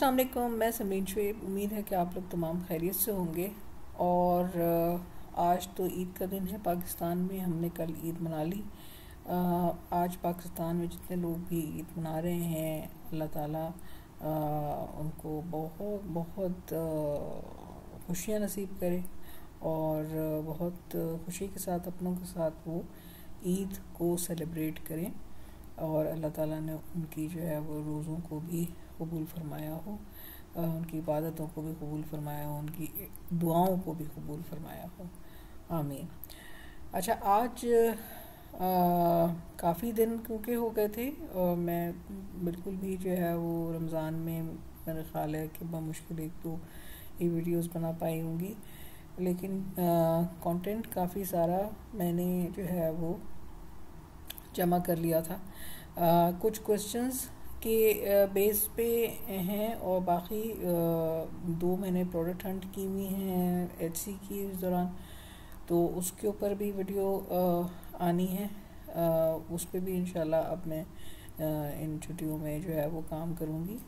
अस्सलाम वालेकुम। मैं समरीन शुएब। उम्मीद है कि आप लोग तमाम खैरियत से होंगे। और आज तो ईद का दिन है पाकिस्तान में। हमने कल ईद मना ली। आज पाकिस्तान में जितने लोग भी ईद मना रहे हैं, अल्लाह ताला उनको बहुत बहुत खुशियाँ नसीब करे और बहुत खुशी के साथ अपनों के साथ वो ईद को सेलिब्रेट करें। और अल्लाह ताला ने उनकी जो है वो रोज़ों को भी कबूल फरमाया हो, उनकी इबादतों को भी कबूल फरमाया हो, उनकी दुआओं को भी कबूल फरमाया हो। आमीन। अच्छा, आज काफ़ी दिन क्योंकि हो गए थे और मैं बिल्कुल भी जो है वो रमज़ान में मेरा ख़्याल है कि मुश्किल एक तो ये वीडियोस बना पाई होंगी, लेकिन कंटेंट काफ़ी सारा मैंने जो है वो जमा कर लिया था। कुछ क्वेश्चंस के बेस पे हैं और बाकी दो मैंने प्रोडक्ट हंट की हुई हैं एचसी की इस दौरान, तो उसके ऊपर भी वीडियो आनी है। उस पर भी इंशाल्लाह अब मैं इन छुट्टियों में जो है वो काम करूँगी।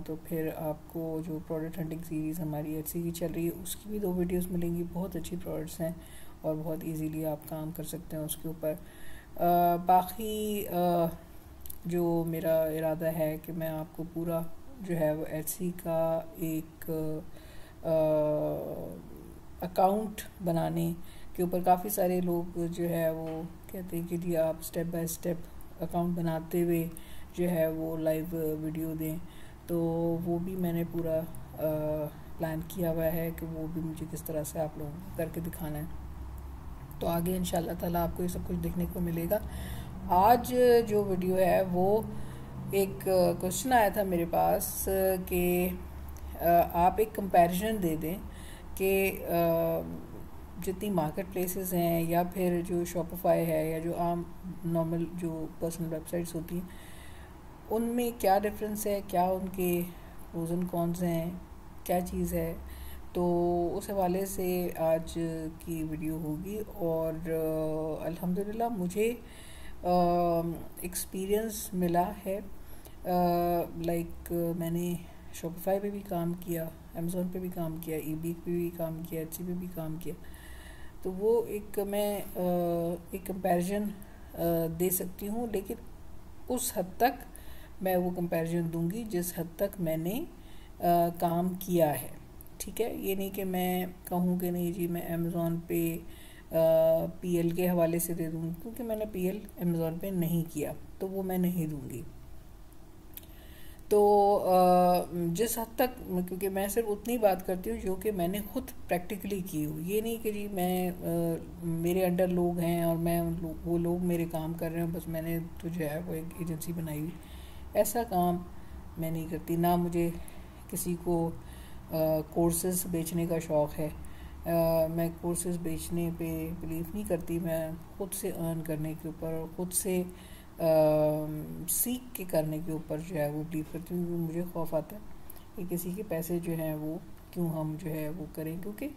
तो फिर आपको जो प्रोडक्ट हंटिंग सीरीज़ हमारी एचसी की चल रही है उसकी भी 2 वीडियोस मिलेंगी। बहुत अच्छी प्रोडक्ट्स हैं और बहुत इजीली आप काम कर सकते हैं उसके ऊपर। बाकी जो मेरा इरादा है कि मैं आपको पूरा जो है वो एचसी का एक अकाउंट बनाने के ऊपर काफ़ी सारे लोग जो है वो कहते हैं कि जी आप स्टेप बाय स्टेप अकाउंट बनाते हुए जो है वो लाइव वीडियो दें, तो वो भी मैंने पूरा प्लान किया हुआ है कि वो भी मुझे किस तरह से आप लोगों को करके दिखाना है। तो आगे इंशाल्लाह ताला आपको ये सब कुछ देखने को मिलेगा। आज जो वीडियो है वो एक क्वेश्चन आया था मेरे पास कि आप एक कंपैरिजन दे दें कि जितनी मार्केट प्लेसेस हैं या फिर जो शॉपिफाई है या जो आम नॉर्मल जो पर्सनल वेबसाइट्स होती हैं उनमें क्या डिफरेंस है, क्या उनके प्रोज एंड कॉन्स हैं, क्या चीज़ है। तो उस हवाले से आज की वीडियो होगी। और अल्हम्दुलिल्लाह मुझे एक्सपीरियंस मिला है। लाइक मैंने शॉपिफाई पे भी काम किया, अमेज़ॉन पे भी काम किया, ईबी पे भी काम किया, एचसी पे भी काम किया। तो वो एक मैं एक कंपैरिजन दे सकती हूँ, लेकिन उस हद तक मैं वो कंपैरिजन दूंगी जिस हद तक मैंने काम किया है। ठीक है, ये नहीं कि मैं कहूँ कि नहीं जी मैं अमेज़ॉन पे पीएल के हवाले से दे दूँगी, क्योंकि मैंने पीएल अमेज़ॉन पे नहीं किया तो वो मैं नहीं दूँगी। तो जिस हद तक, क्योंकि मैं सिर्फ उतनी बात करती हूँ जो कि मैंने खुद प्रैक्टिकली की हो। ये नहीं कि जी मैं मेरे अंडर लोग हैं और मैं वो लोग मेरे काम कर रहे हैं, बस मैंने तो जो है वो एक एजेंसी बनाई हुई। ऐसा काम मैं नहीं करती। ना मुझे किसी को कोर्सेज बेचने का शौक़ है। मैं कोर्सेज बेचने पे बिलीव नहीं करती। मैं खुद से अर्न करने के ऊपर और ख़ुद से सीख के करने के ऊपर जो है वो बिलीव करती हूँ। क्योंकि मुझे खौफ आता है कि किसी के पैसे जो हैं वो क्यों हम जो है वो करें। क्योंकि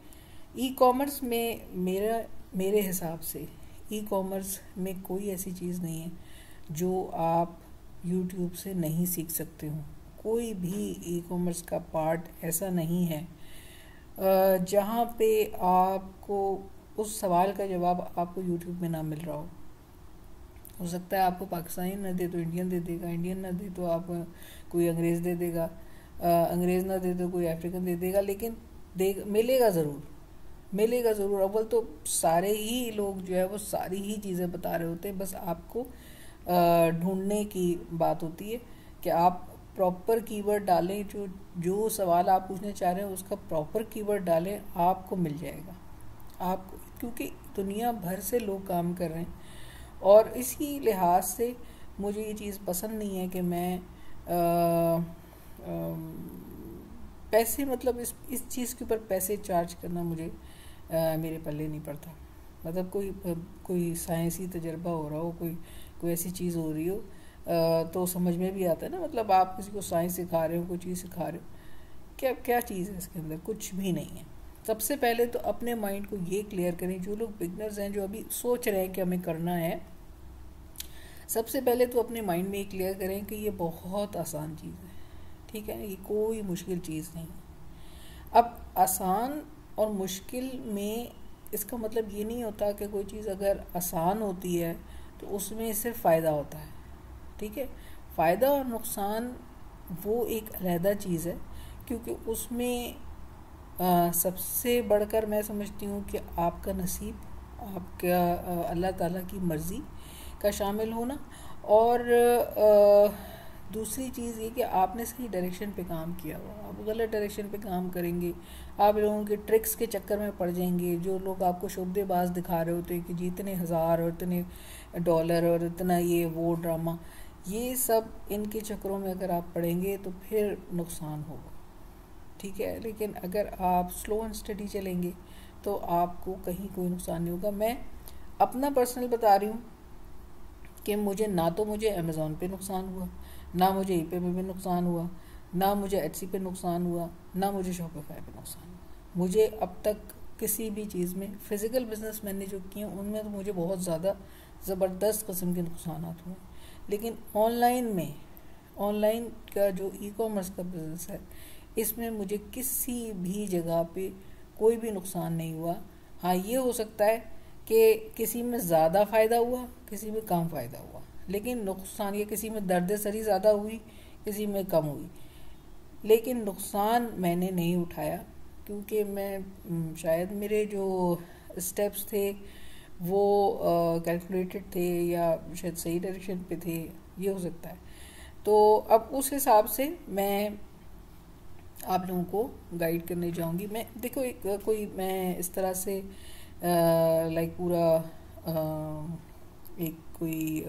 ई कॉमर्स में मेरे हिसाब से ई कॉमर्स में कोई ऐसी चीज़ नहीं है जो आप यूट्यूब से नहीं सीख सकते हो। कोई भी ई कॉमर्स का पार्ट ऐसा नहीं है जहाँ पे आपको उस सवाल का जवाब आपको यूट्यूब में ना मिल रहा हो सकता है आपको पाकिस्तानी ना दे तो इंडियन दे देगा, इंडियन ना दे तो आप कोई अंग्रेज़ दे देगा, अंग्रेज़ ना दे तो कोई अफ्रीकन दे देगा, लेकिन मिलेगा ज़रूर। अव्वल तो सारे ही लोग जो है वो सारी ही चीज़ें बता रहे होते हैं, बस आपको ढूंढने की बात होती है कि आप प्रॉपर कीवर्ड डालें। जो सवाल आप पूछना चाह रहे हैं उसका प्रॉपर कीवर्ड डालें, आपको मिल जाएगा। आपको, क्योंकि दुनिया भर से लोग काम कर रहे हैं और इसी लिहाज से मुझे ये चीज़ पसंद नहीं है कि मैं पैसे, मतलब इस चीज़ के ऊपर पैसे चार्ज करना मुझे मेरे पल्ले नहीं पड़ता। मतलब कोई साइंसी तजर्बा हो रहा हो, कोई ऐसी चीज़ हो रही हो तो समझ में भी आता है ना। मतलब आप किसी को साइंस सिखा रहे हो, कोई चीज़ सिखा रहे हो, क्या चीज़ है इसके अंदर? कुछ भी नहीं है। सबसे पहले तो अपने माइंड को ये क्लियर करें। जो लोग बिगनर्स हैं, जो अभी सोच रहे हैं कि हमें करना है, सबसे पहले तो अपने माइंड में ये क्लियर करें कि ये बहुत आसान चीज़ है। ठीक है, ये कोई मुश्किल चीज़ नहीं है। अब आसान और मुश्किल में इसका मतलब ये नहीं होता कि कोई चीज़ अगर आसान होती है तो उसमें सिर्फ फ़ायदा होता है, ठीक है। फ़ायदा और नुकसान वो एक अलहदा चीज़ है, क्योंकि उसमें सबसे बढ़कर मैं समझती हूँ कि आपका नसीब, आपका अल्लाह ताला की मर्ज़ी का शामिल होना, और दूसरी चीज़ ये कि आपने सही डायरेक्शन पे काम किया हुआ। आप गलत डायरेक्शन पे काम करेंगे, आप लोगों के ट्रिक्स के चक्कर में पड़ जाएंगे। जो लोग आपको शोबदेबाज दिखा रहे होते हैं कि जी इतने हज़ार और इतने डॉलर और इतना ये वो ड्रामा, ये सब इनके चक्करों में अगर आप पड़ेंगे तो फिर नुकसान होगा, ठीक है। लेकिन अगर आप स्लो एंड स्टडी चलेंगे तो आपको कहीं कोई नुकसान नहीं होगा। मैं अपना पर्सनल बता रही हूँ कि मुझे अमेज़ॉन पे नुकसान हुआ, ना मुझे ईबे पे भी नुकसान हुआ, ना मुझे एटसी पे नुकसान हुआ, ना मुझे शॉपिफाई पे नुकसान हुआ। मुझे अब तक किसी भी चीज़ में, फ़िज़िकल बिजनेस मैंने जो किए उनमें तो मुझे बहुत ज़्यादा ज़बरदस्त किस्म के नुकसान हुए, लेकिन ऑनलाइन का जो ई कॉमर्स का बिज़नेस है इसमें मुझे किसी भी जगह पे कोई भी नुकसान नहीं हुआ। हाँ, ये हो सकता है कि किसी में ज़्यादा फ़ायदा हुआ, किसी में कम फ़ायदा हुआ, लेकिन नुकसान, ये किसी में दर्द सरी ज़्यादा हुई, किसी में कम हुई, लेकिन नुकसान मैंने नहीं उठाया, क्योंकि मैं शायद मेरे जो स्टेप्स थे वो कैलकुलेटेड थे या शायद सही डायरेक्शन पे थे, ये हो सकता है। तो अब उस हिसाब से मैं आप लोगों को गाइड करने जाऊंगी। मैं देखो मैं इस तरह से लाइक पूरा एक कोई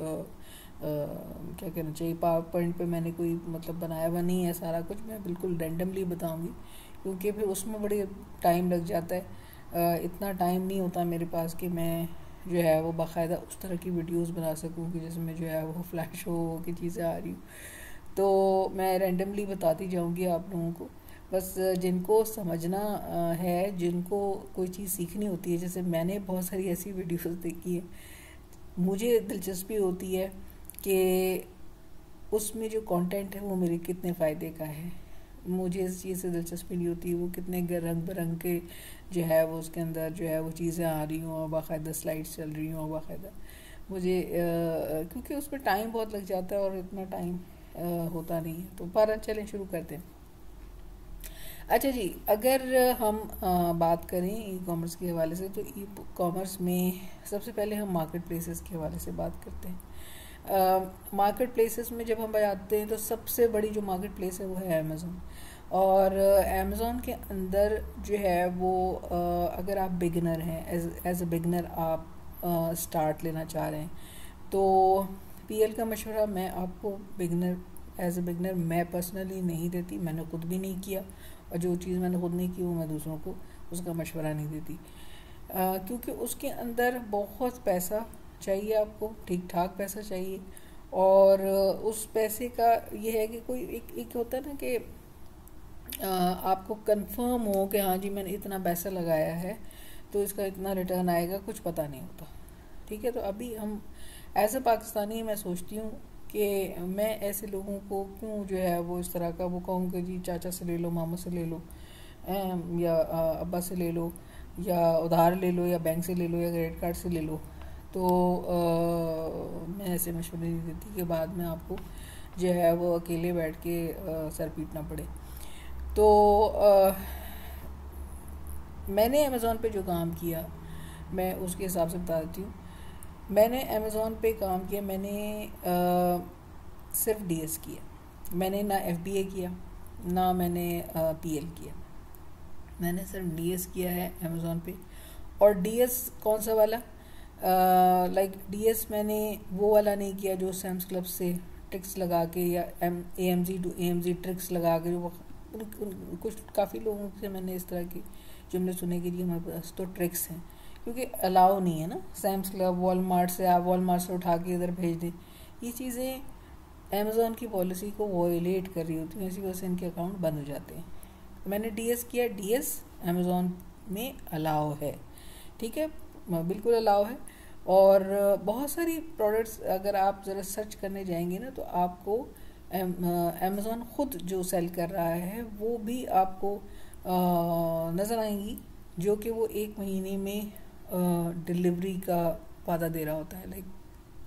क्या कहना चाहिए, पावर पॉइंट पे मैंने कोई मतलब बनाया हुआ नहीं है सारा कुछ। मैं बिल्कुल रैंडमली बताऊंगी, क्योंकि फिर उसमें बड़ी टाइम लग जाता है। इतना टाइम नहीं होता मेरे पास कि मैं जो है वो बाकायदा उस तरह की वीडियोस बना सकूं कि जिसमें जो है वो फ्लैश हो की चीज़ें आ रही हूँ। तो मैं रैंडमली बताती जाऊंगी आप लोगों को। बस जिनको समझना है, जिनको कोई चीज़ सीखनी होती है, जैसे मैंने बहुत सारी ऐसी वीडियोस देखी है, मुझे दिलचस्पी होती है कि उसमें जो कंटेंट है वो मेरे कितने फ़ायदे का है। मुझे इस चीज़ से दिलचस्पी नहीं होती वो कितने रंग बिरंग के जो है वो उसके अंदर जो है वो चीज़ें आ रही हों और बाकायदा स्लाइड्स चल रही हों बाकायदा। मुझे क्योंकि उस पर टाइम बहुत लग जाता है और इतना टाइम होता नहीं है। तो पर चलें शुरू करते हैं। अच्छा जी, अगर हम बात करें ई कॉमर्स के हवाले से, तो ई कॉमर्स में सबसे पहले हम मार्केट प्लेसेस के हवाले से बात करते हैं। मार्केट प्लेसेस में जब हम जाते हैं तो सबसे बड़ी जो मार्केट प्लेस है वो है अमेज़ॉन। और अमेज़ॉन के अंदर जो है वो अगर आप बिगिनर हैं, एज अ बिगिनर आप स्टार्ट लेना चाह रहे हैं, तो पीएल का मशवरा मैं आपको एज अ बिगिनर मैं पर्सनली नहीं देती। मैंने खुद भी नहीं किया, और जो चीज़ मैंने खुद नहीं की वो मैं दूसरों को उसका मशवरा नहीं देती, क्योंकि उसके अंदर बहुत पैसा चाहिए, आपको ठीक ठाक पैसा चाहिए। और उस पैसे का ये है कि कोई एक होता है ना कि आपको कंफर्म हो कि हाँ जी मैंने इतना पैसा लगाया है तो इसका इतना रिटर्न आएगा, कुछ पता नहीं होता, ठीक है। तो अभी हम एज अ पाकिस्तानी मैं सोचती हूँ कि मैं ऐसे लोगों को क्यों जो है वो इस तरह का वो कहूँ कि जी चाचा से ले लो, मामा से ले लो, या अब्बा से ले लो, या उधार ले लो, या बैंक से ले लो, या क्रेडिट कार्ड से ले लो। तो मैं ऐसे मशवरे नहीं देती कि बाद में आपको जो है वो अकेले बैठ के सर पीटना पड़े। तो मैंने अमेज़ॉन पे जो काम किया मैं उसके हिसाब से बता देती हूँ। मैंने अमेज़ॉन पे काम किया, मैंने सिर्फ डीएस किया, मैंने ना एफबीए किया, ना मैंने पीएल किया, मैंने सिर्फ डीएस किया है अमेज़ॉन पे। और डीएस कौन सा वाला, लाइक डीएस मैंने वो वाला नहीं किया जो सैम्स क्लब से ट्रिक्स लगा के, या एएमजी टू एएमजी ट्रिक्स लगा के, जो कुछ काफ़ी लोगों से मैंने इस तरह की जुमले सुने कि जी हमारे पास तो ट्रिक्स हैं, क्योंकि अलाउ नहीं है ना सैम्स क्लब वॉलमार्ट से, आप वॉलमार्ट से उठा के इधर भेज दें। ये चीज़ें अमेज़ॉन की पॉलिसी को वॉयलेट कर रही होती हैं, इसी वजह से इनके अकाउंट बंद हो जाते हैं। तो मैंने डीएस किया, डीएस अमेज़ॉन में अलाउ है, ठीक है, बिल्कुल अलाउ है। और बहुत सारी प्रोडक्ट्स अगर आप ज़रा सर्च करने जाएंगे ना तो आपको अमेज़ॉन ख़ुद जो सेल कर रहा है वो भी आपको नज़र आएंगी, जो कि वो 1 महीने में डिलीवरी का वादा दे रहा होता है, लाइक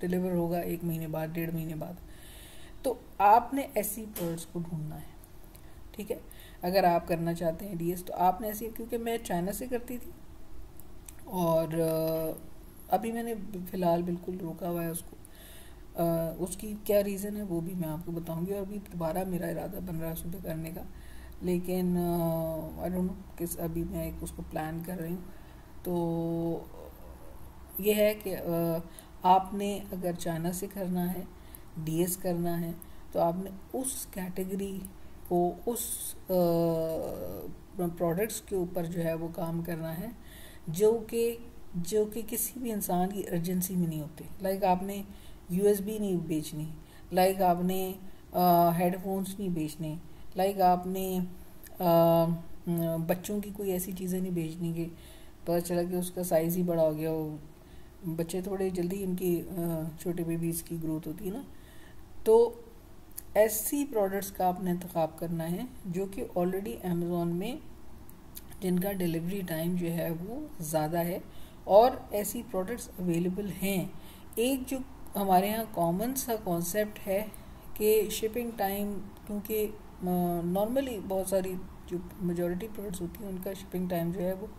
डिलीवर होगा 1 महीने बाद, 1.5 महीने बाद। तो आपने ऐसी प्रोडक्ट्स को ढूंढना है, ठीक है। अगर आप करना चाहते हैं डीएस तो आपने ऐसी, क्योंकि मैं चाइना से करती थी और अभी मैंने फ़िलहाल बिल्कुल रोका हुआ है उसको। उसकी क्या रीज़न है वो भी मैं आपको बताऊंगी, और अभी दोबारा मेरा इरादा बन रहा है उस पर करने का, लेकिन आई डोंट नो किस, अभी मैं एक उसको प्लान कर रही हूँ। तो ये है कि आपने अगर चाइना से करना है, डीएस करना है, तो आपने उस कैटेगरी को, उस प्रोडक्ट्स के ऊपर जो है वो काम करना है जो कि किसी भी इंसान की अर्जेंसी में नहीं होती। लाइक आपने यूएसबी नहीं बेचनी, लाइक आपने हेडफोन्स नहीं बेचने, लाइक आपने बच्चों की कोई ऐसी चीज़ें नहीं बेचनी कि पता चला कि उसका साइज़ ही बड़ा हो गया हो। बच्चे थोड़े जल्दी उनकी छोटे बेबीज़ की ग्रोथ होती है ना, तो ऐसी प्रोडक्ट्स का आपने इंतखाब करना है जो कि ऑलरेडी अमेज़ॉन में जिनका डिलीवरी टाइम जो है वो ज़्यादा है और ऐसी प्रोडक्ट्स अवेलेबल हैं। एक जो हमारे यहाँ कॉमन सा कॉन्सेप्ट है कि शिपिंग टाइम, क्योंकि नॉर्मली बहुत सारी जो मेजॉरिटी प्रोडक्ट्स होती हैं उनका शिपिंग टाइम जो है वो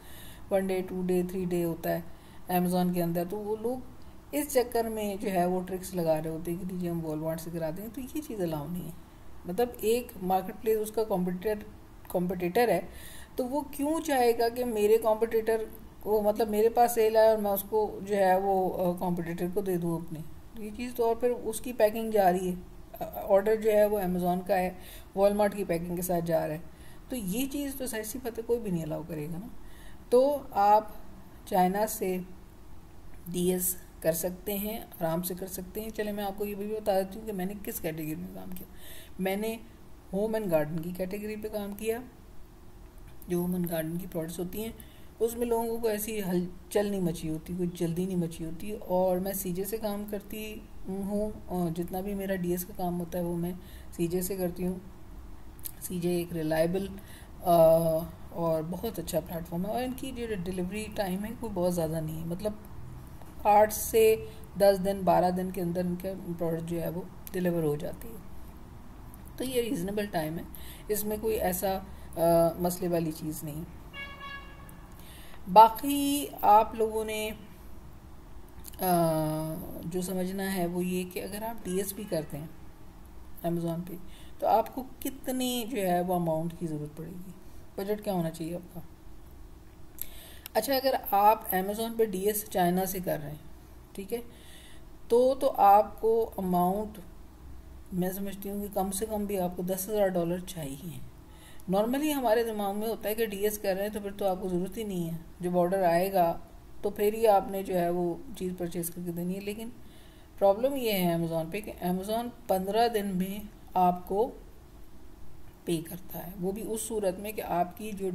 1 डे, 2 डे, 3 डे होता है अमेज़ॉन के अंदर। तो वो लोग इस चक्कर में जो है वो ट्रिक्स लगा रहे होते हैं कि लीजिए हम वॉलमार्ट से करा देंगे, तो ये चीज़ अलाउ नहीं है। मतलब एक मार्केट प्लेस उसका कॉम्पिटिटर है, तो वो क्यों चाहेगा कि मेरे कॉम्पिटिटर को, मतलब मेरे पास सेल आए और मैं उसको जो है वो कॉम्पिटिटर को दे दूँ अपने, ये चीज़। तो और फिर उसकी पैकिंग जा रही है, ऑर्डर जो है वो अमेज़ॉन का है, वॉलमार्ट की पैकिंग के साथ जा रहा है, तो ये चीज़ तो सही सी बात है, कोई भी नहीं अलाउ करेगा ना। तो आप चाइना से डीएस कर सकते हैं, आराम से कर सकते हैं। चले मैं आपको ये भी बता देती हूँ कि मैंने किस कैटेगरी में काम किया। मैंने होम एंड गार्डन की कैटेगरी पे काम किया। जो होम एंड गार्डन की प्रोडक्ट्स होती हैं उसमें लोगों को ऐसी हलचल नहीं मची होती, कोई जल्दी नहीं मची होती, और मैं सीजे से काम करती हूँ, और जितना भी मेरा डीएस का काम होता है वो मैं सीजे से करती हूँ। सीजे एक रिलायबल और बहुत अच्छा प्लेटफॉर्म है, और इनकी जो डिलीवरी टाइम है कोई बहुत ज़्यादा नहीं है, मतलब 8 से 10 दिन 12 दिन के अंदर इनका प्रोडक्ट जो है वो डिलीवर हो जाती है। तो ये रीज़नेबल टाइम है, इसमें कोई ऐसा मसले वाली चीज़ नहीं। बाकी आप लोगों ने जो समझना है वो ये कि अगर आप डीएस भी करते हैं अमेज़ॉन पे, तो आपको कितनी जो है वो अमाउंट की ज़रूरत पड़ेगी, बजट क्या होना चाहिए आपका। अच्छा, अगर आप अमेज़ॉन पे डीएस चाइना से कर रहे हैं, ठीक है, तो आपको अमाउंट, मैं समझती हूँ कि कम से कम भी आपको $10,000 चाहिए। नॉर्मली हमारे दिमाग में होता है कि डीएस कर रहे हैं तो फिर तो आपको ज़रूरत ही नहीं है, जब ऑर्डर आएगा तो फिर ही आपने जो है वो चीज़ परचेज़ करके देनी है। लेकिन प्रॉब्लम ये है अमेज़ॉन पे कि अमेज़ॉन 15 दिन में आपको पे करता है, वो भी उस सूरत में कि आपकी जो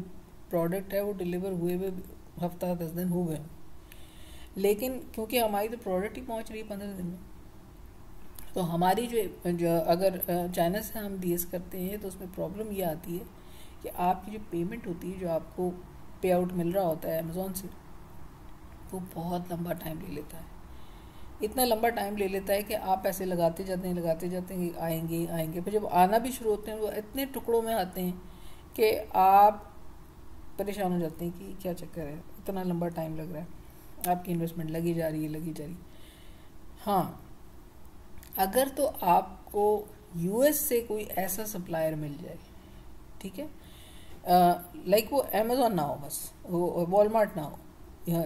प्रोडक्ट है वो डिलीवर हुए हुए हफ्ता 10 दिन हो गए। लेकिन क्योंकि हमारी तो प्रोडक्ट ही पहुंच रही है 15 दिन में, तो हमारी जो अगर चाइना से हम डीएस करते हैं तो उसमें प्रॉब्लम ये आती है कि आपकी जो पेमेंट होती है, जो आपको पे आउट मिल रहा होता है अमेज़ॉन से, वो बहुत लंबा टाइम ले लेता है। इतना लंबा टाइम ले लेता है कि आप पैसे लगाते जाते हैं आएंगे, फिर जब आना भी शुरू होते हैं वो इतने टुकड़ों में आते हैं कि आप परेशान हो जाते हैं कि क्या चक्कर है, इतना लंबा टाइम लग रहा है, आपकी इन्वेस्टमेंट लगी जा रही है। हाँ, अगर तो आपको यूएस से कोई ऐसा सप्लायर मिल जाए, ठीक है, लाइक वो अमेज़ॉन ना हो, बस वो वॉलमार्ट ना हो,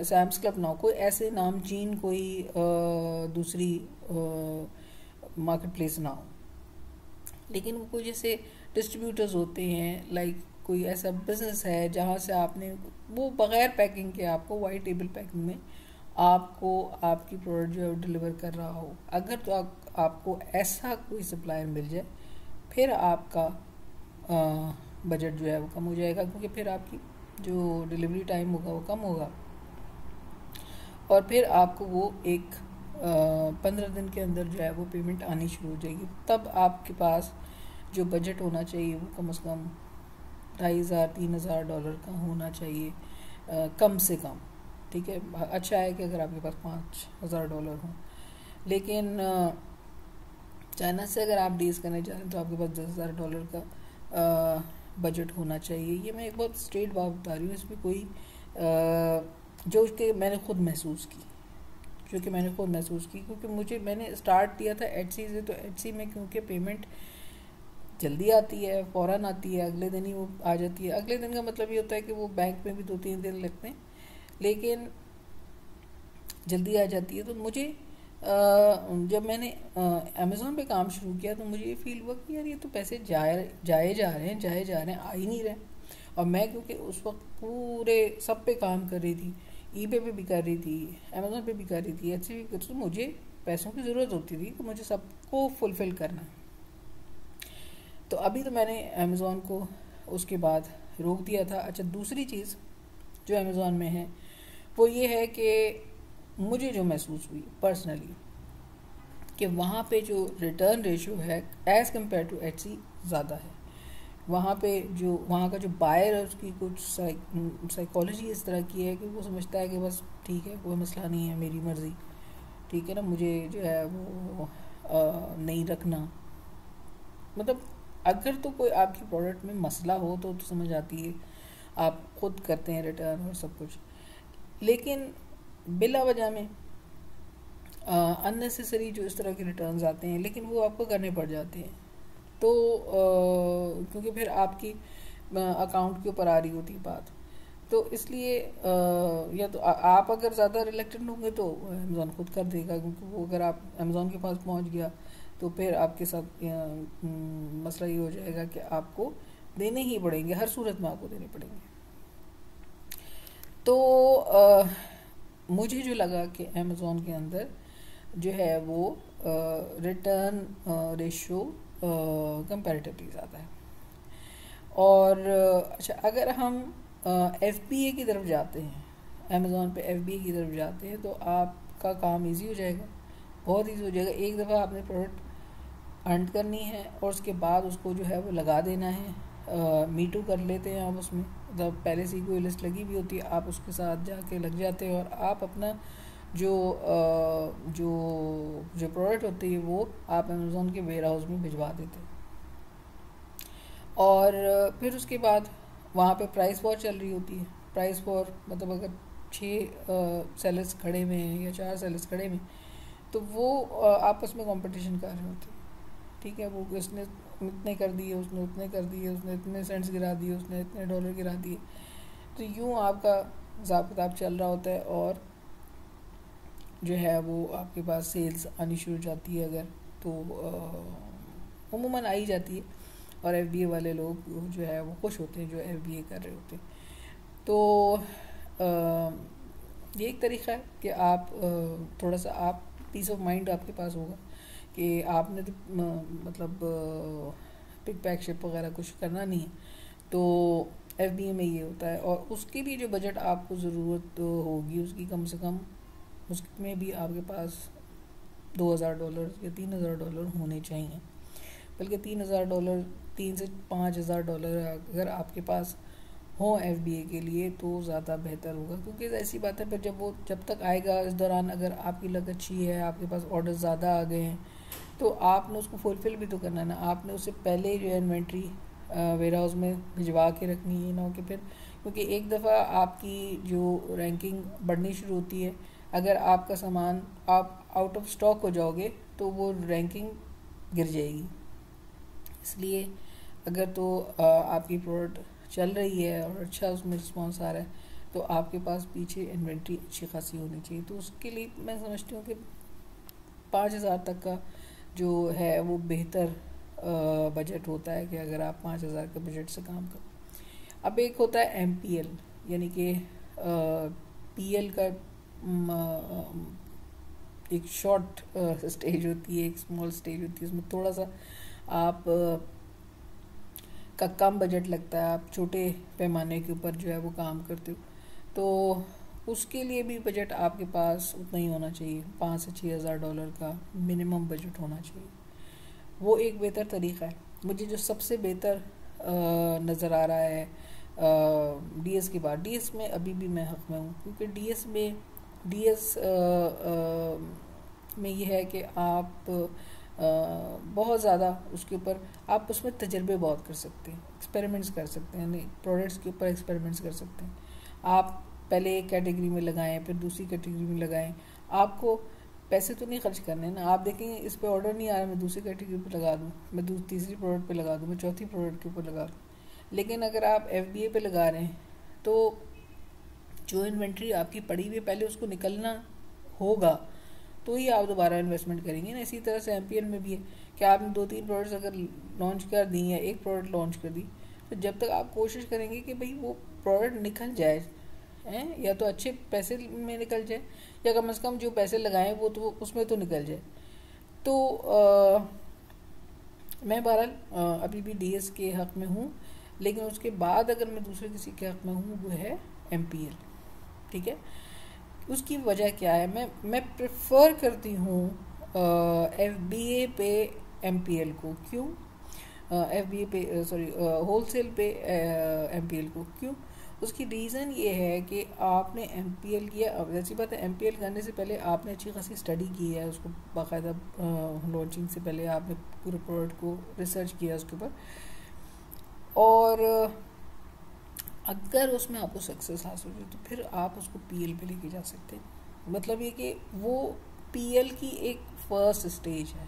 सैम्स क्लब ना हो, कोई ऐसे नामचीन कोई दूसरी मार्केट प्लेस ना हो, लेकिन वो कोई जैसे डिस्ट्रीब्यूटर्स होते हैं, लाइक कोई ऐसा बिजनेस है जहाँ से आपने वो बग़ैर पैकिंग के आपको वाइट टेबल पैकिंग में आपको आपकी प्रोडक्ट जो है डिलीवर कर रहा हो, अगर तो आपको ऐसा कोई सप्लायर मिल जाए, फिर आपका बजट जो है वो कम हो जाएगा, क्योंकि फिर आपकी जो डिलीवरी टाइम होगा वो कम होगा, और फिर आपको वो एक 15 दिन के अंदर जो है वो पेमेंट आनी शुरू हो जाएगी। तब आपके पास जो बजट होना चाहिए वो कम से कम $2,500-3,000 का होना चाहिए, कम से कम। ठीक है, अच्छा है कि अगर आपके पास $5,000 हों, लेकिन चाइना से अगर आप डील करने जा रहे हैं तो आपके पास $10,000 का बजट होना चाहिए। ये मैं एक बहुत स्ट्रेट बात बता रही हूँ, इसमें कोई जो कि मैंने खुद महसूस की, क्योंकि मैंने स्टार्ट किया था एटसी से। तो एटसी में क्योंकि पेमेंट जल्दी आती है, फ़ौरन आती है, अगले दिन ही वो आ जाती है। अगले दिन का मतलब ये होता है कि वो बैंक में भी 2-3 दिन लगते हैं, लेकिन जल्दी आ जाती है। तो मुझे जब मैंने अमेज़ॉन पे काम शुरू किया तो मुझे ये फील हुआ कि यार ये तो पैसे जाए जा रहे हैं, आ ही नहीं रहे। और मैं क्योंकि उस वक्त पूरे सब पे काम कर रही थी, ईबे पे भी कर रही थी, अमेज़ॉन पे भी कर रही थी, एटसी भी कर रही थी, तो मुझे पैसों की ज़रूरत होती थी कि मुझे सबको फुलफ़िल करना है। तो अभी तो मैंने अमेज़ॉन को उसके बाद रोक दिया था। अच्छा, दूसरी चीज़ जो अमेज़ॉन में है वो ये है कि मुझे जो महसूस हुई पर्सनली कि वहाँ पे जो रिटर्न रेशियो है एज़ कम्पेयर टू एटसी ज़्यादा है। वहाँ का जो बायर है उसकी कुछ साइकोलॉजी इस तरह की है कि वो समझता है कि बस ठीक है, कोई मसला नहीं है, मेरी मर्ज़ी, ठीक है ना, मुझे जो है वो नहीं रखना। मतलब अगर तो कोई आपकी प्रोडक्ट में मसला हो तो समझ आती है, आप खुद करते हैं रिटर्न और सब कुछ, लेकिन बिला वजह में अननेसेसरी जो इस तरह के रिटर्न्स आते हैं, लेकिन वो आपको करने पड़ जाते हैं। तो क्योंकि फिर आपकी अकाउंट के ऊपर आ रही होती बात, तो इसलिए या तो आप अगर ज़्यादा रिलेक्टेड होंगे तो अमेज़ॉन खुद कर देगा, क्योंकि वो अगर आप अमेज़ॉन के पास पहुंच गया तो फिर आपके साथ मसला ये हो जाएगा कि आपको देने ही पड़ेंगे, हर सूरत में आपको देने पड़ेंगे। तो मुझे जो लगा कि अमेज़ॉन के अंदर जो है वो रिटर्न रेशियो कंपैरेटिवली ज़्यादा है। और अच्छा, अगर हम FBA की तरफ जाते हैं, अमेज़ॉन पे FBA की तरफ जाते हैं, तो आपका काम इजी हो जाएगा, बहुत इजी हो जाएगा। एक दफ़ा आपने प्रोडक्ट अर्न करनी है और उसके बाद उसको जो है वो लगा देना है। मीटू कर लेते हैं आप उसमें, मतलब पहले से ही कोई लिस्ट लगी भी होती है, आप उसके साथ जाके लग जाते हैं और आप अपना जो जो जो प्रोडक्ट होती है वो आप अमेज़ॉन के वेयर हाउस में भिजवा देते हैं। और फिर उसके बाद वहाँ पे प्राइस वॉर चल रही होती है। प्राइस वॉर मतलब अगर 6 सेलर्स खड़े हुए हैं या 4 सेलर्स खड़े हुए हैं, तो वो आपस में कंपटीशन कर रहे होते हैं। ठीक है, वो इसने इतने कर दिए, उसने उतने कर दिए, उसने इतने सेंट्स गिरा दिए, उसने इतने डॉलर गिरा दिए। तो यूँ आपका हिसाब किताब चल रहा होता है और जो है वो आपके पास सेल्स आनी शुरू हो जाती है। अगर तो उमूमन आई जाती है और FBA वाले लोग जो है वो खुश होते हैं जो FBA कर रहे होते हैं। तो ये एक तरीक़ा है कि आप थोड़ा सा आप पीस ऑफ माइंड आपके पास होगा कि आपने तो मतलब पिक पैक शिप वगैरह कुछ करना नहीं है। तो FBA में ये होता है, और उसकी भी जो बजट आपको ज़रूरत होगी उसकी कम से कम उसमें भी आपके पास $2,000 या $3,000 होने चाहिए। बल्कि $3,000, $3,000 से $5,000 अगर आपके पास हो FBA के लिए तो ज़्यादा बेहतर होगा, क्योंकि ऐसी बात है फिर जब तक आएगा इस दौरान अगर आपकी लक अच्छी है, आपके पास ऑर्डर ज़्यादा आ गए हैं, तो आपने उसको फुलफ़िल भी तो करना है ना। आपने उससे पहले जो है इन्वेंट्री वेयर हाउस में भिजवा के रखनी है ना, कि फिर क्योंकि एक दफ़ा आपकी जो रैंकिंग बढ़नी शुरू होती है, अगर आपका सामान आप आउट ऑफ स्टॉक हो जाओगे तो वो रैंकिंग गिर जाएगी। इसलिए अगर तो आपकी प्रोडक्ट चल रही है और अच्छा उसमें रिस्पॉन्स आ रहा है, तो आपके पास पीछे इन्वेंट्री अच्छी खासी होनी चाहिए। तो उसके लिए मैं समझती हूँ कि 5,000 तक का जो है वो बेहतर बजट होता है कि अगर आप 5,000 के बजट से काम करो। अब एक होता है MPL, यानी कि PL का एक शॉर्ट स्टेज होती है, एक स्मॉल स्टेज होती है, उसमें थोड़ा सा आप का कम बजट लगता है, आप छोटे पैमाने के ऊपर जो है वो काम करते हो। तो उसके लिए भी बजट आपके पास उतना ही होना चाहिए, $5,000 से $6,000 का मिनिमम बजट होना चाहिए। वो एक बेहतर तरीक़ा है। मुझे जो सबसे बेहतर नज़र आ रहा है डीएस के बाद, डीएस में अभी भी मैं हक़ में हूँ, क्योंकि डीएस में ये है कि आप बहुत ज़्यादा उसके ऊपर आप उसमें तजर्बे बहुत कर सकते हैं, एक्सपेरिमेंट्स कर सकते हैं, नहीं प्रोडक्ट्स के ऊपर एक्सपेरिमेंट्स कर सकते हैं। आप पहले एक कैटेगरी में लगाएं, फिर दूसरी कैटेगरी में लगाएं। आपको पैसे तो नहीं खर्च करने ना, आप देखेंगे इस पे ऑर्डर नहीं आ रहा, मैं दूसरी कैटेगरी पे लगा दूँ, मैं तीसरी प्रोडक्ट पे लगा दूँ, मैं चौथी प्रोडक्ट के ऊपर लगा दूँ। लेकिन अगर आप FBA पे लगा रहे हैं तो जो इन्वेंट्री आपकी पड़ी हुई है पहले उसको निकलना होगा, तो ही आप दोबारा इन्वेस्टमेंट करेंगे ना। इसी तरह से MPL में भी है कि आपने 2-3 प्रोडक्ट्स अगर लॉन्च कर दी या एक प्रोडक्ट लॉन्च कर दी, तो जब तक आप कोशिश करेंगे कि भाई वो प्रोडक्ट निकल जाए हैं, या तो अच्छे पैसे में निकल जाए या कम से कम जो पैसे लगाएं वो तो उसमें तो निकल जाए। तो मैं बहरहाल अभी भी डीएस के हक़ में हूँ, लेकिन उसके बाद अगर मैं दूसरे किसी के हक़ में हूँ वो है MPL। ठीक है, उसकी वजह क्या है? मैं प्रेफर करती हूँ FBA पे MPL को। क्यों FBA पे होलसेल पे MPL को? क्यों? उसकी रीज़न ये है कि आपने MPL किया। अब ऐसी बात है, MPL करने से पहले आपने अच्छी खासी स्टडी की है, उसको बाकायदा लॉन्चिंग से पहले आपने पूरे प्रोडक्ट को रिसर्च किया उसके ऊपर, और अगर उसमें आपको सक्सेस हासिल हुई तो फिर आप उसको PL पे लेके जा सकते हैं। मतलब ये कि वो PL की एक फर्स्ट स्टेज है।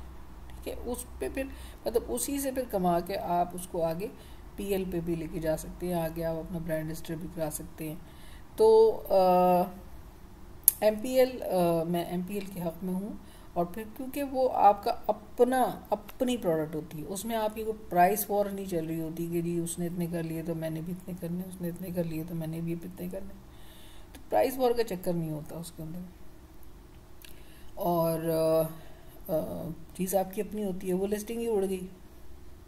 ठीक है, उस पे फिर मतलब उसी से फिर कमा के आप उसको आगे PL पे भी लेके जा सकते हैं, आगे आप अपना ब्रांड रजिस्टर भी करा सकते हैं। तो MPL मैं MPL के हक़ में हूँ, और फिर क्योंकि वो आपका अपनी प्रोडक्ट होती है, उसमें आपकी कोई प्राइस वॉर नहीं चल रही होती कि जी उसने इतने कर लिए तो मैंने भी इतने करने, उसने इतने कर लिए तो मैंने भी इतने करने। तो प्राइस वॉर का चक्कर नहीं होता उसके अंदर, और चीज़ आपकी अपनी होती है। वो लिस्टिंग ही उड़ गई,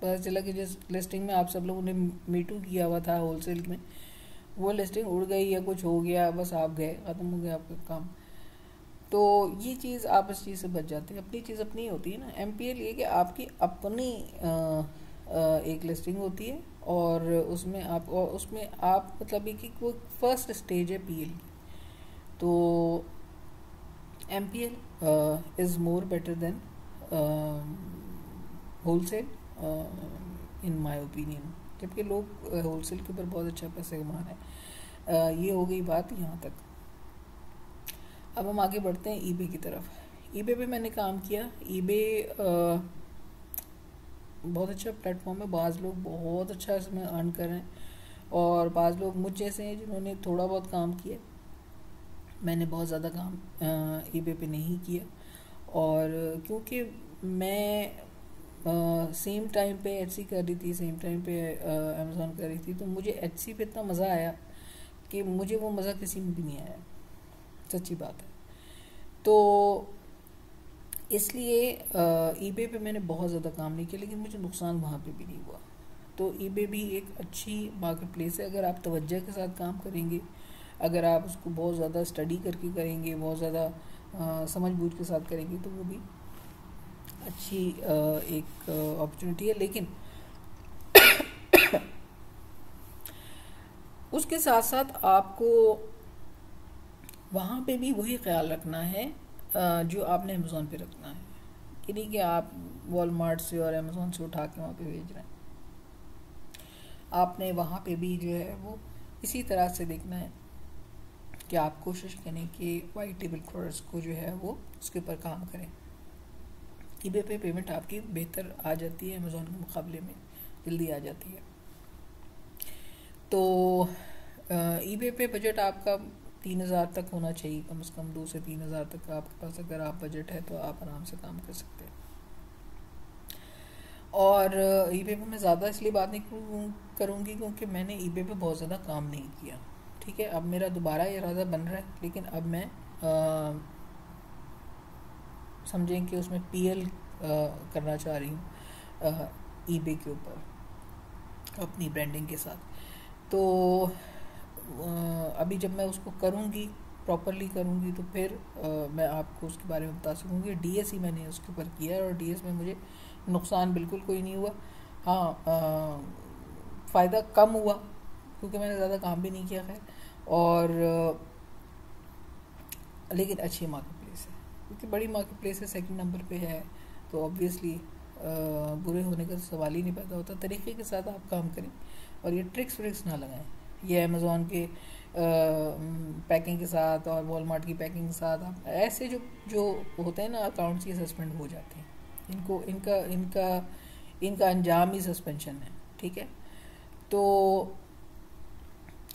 पता चला कि जिस लिस्टिंग में आप सब लोगों ने मीटू किया हुआ था होलसेल में, वो लिस्टिंग उड़ गई या कुछ हो गया, बस आप गए, ख़त्म हो गया आपका काम। तो ये चीज़ आप इस चीज़ से बच जाते हैं। अपनी चीज़ अपनी होती है ना। MPL ये कि आपकी अपनी एक लिस्टिंग होती है, और उसमें आप मतलब कि वो फर्स्ट स्टेज है PL की। तो MPL is more better than wholesale in my opinion, जबकि लोग होलसेल के ऊपर बहुत अच्छा पैसे कमा रहे हैं। ये हो गई बात यहाँ तक। अब हम आगे बढ़ते हैं eBay की तरफ। eBay पे मैंने काम किया। eBay बहुत अच्छा प्लेटफॉर्म है, बाज़ लोग बहुत अच्छा इसमें अर्न कर रहे हैं, और बाज़ लोग मुझ जैसे हैं जिन्होंने थोड़ा बहुत काम किया। मैंने बहुत ज़्यादा काम eBay पे नहीं किया, और क्योंकि मैं सेम टाइम पे Etsy कर रही थी, सेम टाइम पे Amazon कर रही थी, तो मुझे Etsy पे इतना मज़ा आया कि मुझे वो मज़ा किसी में भी नहीं आया, सच्ची बात है। तो इसलिए eBay पे मैंने बहुत ज़्यादा काम नहीं किया, लेकिन मुझे नुकसान वहाँ पे भी नहीं हुआ। तो eBay भी एक अच्छी मार्केट प्लेस है। अगर आप तवज्जो के साथ काम करेंगे, अगर आप उसको बहुत ज़्यादा स्टडी करके करेंगे, बहुत ज़्यादा समझ बूझ के साथ करेंगे, तो वो भी अच्छी एक अपॉर्चुनिटी है। लेकिन उसके साथ साथ आपको वहाँ पे भी वही ख्याल रखना है जो आपने अमेज़ॉन पे रखना है, कि नहीं कि आप वॉलमार्ट से और अमेज़ॉन से उठा के वहाँ पे भेज रहे हैं। आपने वहाँ पे भी जो है वो इसी तरह से देखना है कि आप कोशिश करें कि वाइट टेबल प्रोडक्ट्स को जो है वो उसके ऊपर काम करें। eBay पे पेमेंट आपकी बेहतर आ जाती है, अमेज़ॉन के मुकाबले में जल्दी आ जाती है। तो eBay पे बजट आपका 3,000 तक होना चाहिए, कम से कम 2 से 3,000 तक आपके पास अगर आप बजट है तो आप आराम से काम कर सकते हैं। और eBay पे मैं ज़्यादा इसलिए बात नहीं करूँगी क्योंकि मैंने eBay पे बहुत ज़्यादा काम नहीं किया। ठीक है, अब मेरा दोबारा इरादा बन रहा है, लेकिन अब मैं समझें कि उसमें PL करना चाह रही हूँ eBay के ऊपर अपनी ब्रांडिंग के साथ। तो अभी जब मैं उसको करूँगी प्रॉपरली करूँगी तो फिर मैं आपको उसके बारे में बता सकूँगी। डीएस ही मैंने उसके ऊपर किया है और डीएस में मुझे नुकसान बिल्कुल कोई नहीं हुआ। हाँ, फ़ायदा कम हुआ क्योंकि मैंने ज़्यादा काम भी नहीं किया खैर, और लेकिन अच्छी मार्केट प्लेस है क्योंकि बड़ी मार्केट प्लेस है, सेकंड नंबर पे है, तो ऑब्वियसली बुरे होने का सवाल ही नहीं पैदा होता। तरीके के साथ आप काम करें और ये ट्रिक्स व्रिक्स ना लगाएं। ये अमेज़ॉन के पैकिंग के साथ और वॉलमार्ट की पैकिंग के साथ आप ऐसे जो जो होते हैं ना अकाउंट्स, ये सस्पेंड हो जाते हैं। इनको इनका इनका इनका अंजाम ही सस्पेंशन है, ठीक है। तो